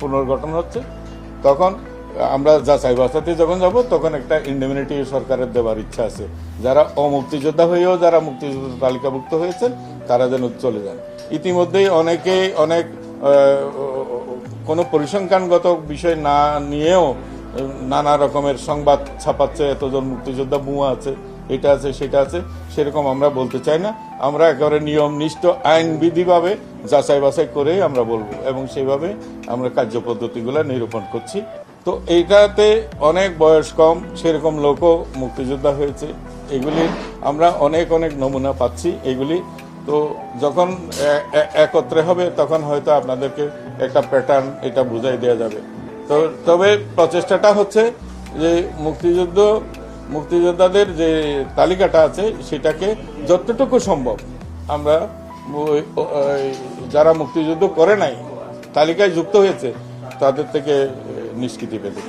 পুনর্গঠন হচ্ছে, তখন আমরা যাচাই বাছাইতে যখন যাব তখন একটা ইন্ডেমনিটি সরকারের দেওয়ার ইচ্ছা আছে। যারা অমুক্তিযোদ্ধা হয়েও যারা মুক্তিযোদ্ধা তালিকাভুক্ত হয়েছেন তারা যেন চলে যান। ইতিমধ্যেই অনেকে অনেক কোনো পরিসংখ্যানগত বিষয় না নিয়েও নানা রকমের সংবাদ ছাপাচ্ছে, এতজন মুক্তিযোদ্ধা ভুয়া আছে, এটা আছে সেটা আছে। সেরকম আমরা বলতে চাই না। আমরা একেবারে নিয়মনিষ্ঠ আইনবিধিভাবে যাচাই বাছাই করে আমরা বলবো এবং সেইভাবে আমরা কার্যপদ্ধতিগুলো নিরূপণ করছি। তো এইটাতে অনেক বয়স কম সেরকম লোকও মুক্তিযোদ্ধা হয়েছে, এগুলির আমরা অনেক অনেক নমুনা পাচ্ছি। এগুলি তো যখন একত্রে হবে তখন হয়তো আপনাদেরকে একটা প্যাটার্ন এটা বুঝাই দেওয়া যাবে। তো তবে প্রচেষ্টাটা হচ্ছে যে মুক্তিযোদ্ধাদের যে তালিকাটা আছে সেটাকে যতটুকু সম্ভব আমরা যারা মুক্তিযুদ্ধ করে নাই তালিকায় যুক্ত হয়েছে তাদের থেকে নিষ্কৃতি পেতে।